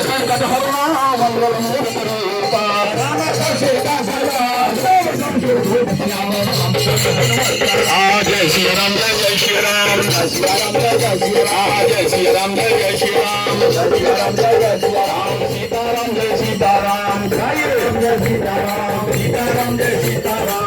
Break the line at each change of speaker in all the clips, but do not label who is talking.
संकट हरणा मंगल मूर्ति रूपा राम सीता सदा सब संशय धूप जय श्री राम जय श्री राम जय श्री राम जय श्री राम जय श्री राम जय श्री राम जय श्री राम जय श्री राम सीताराम जय सीताराम जय सीताराम सीताराम जय सीताराम सीताराम जय सीताराम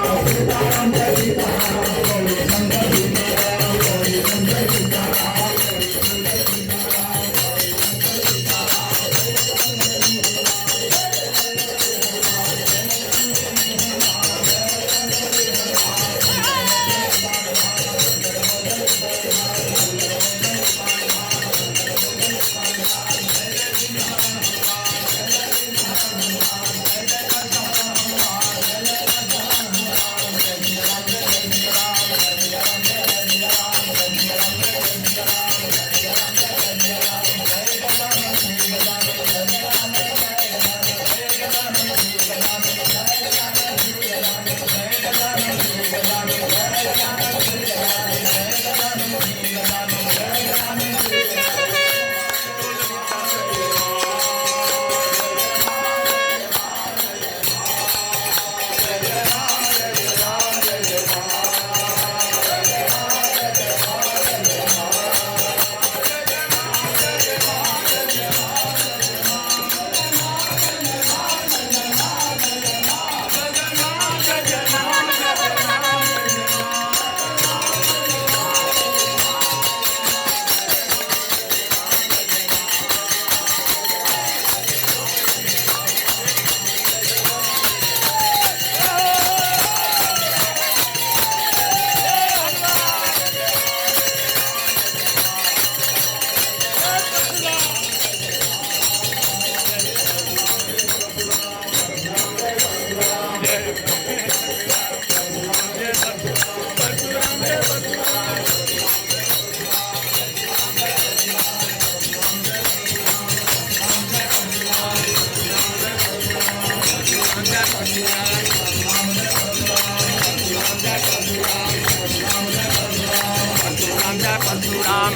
परशुराम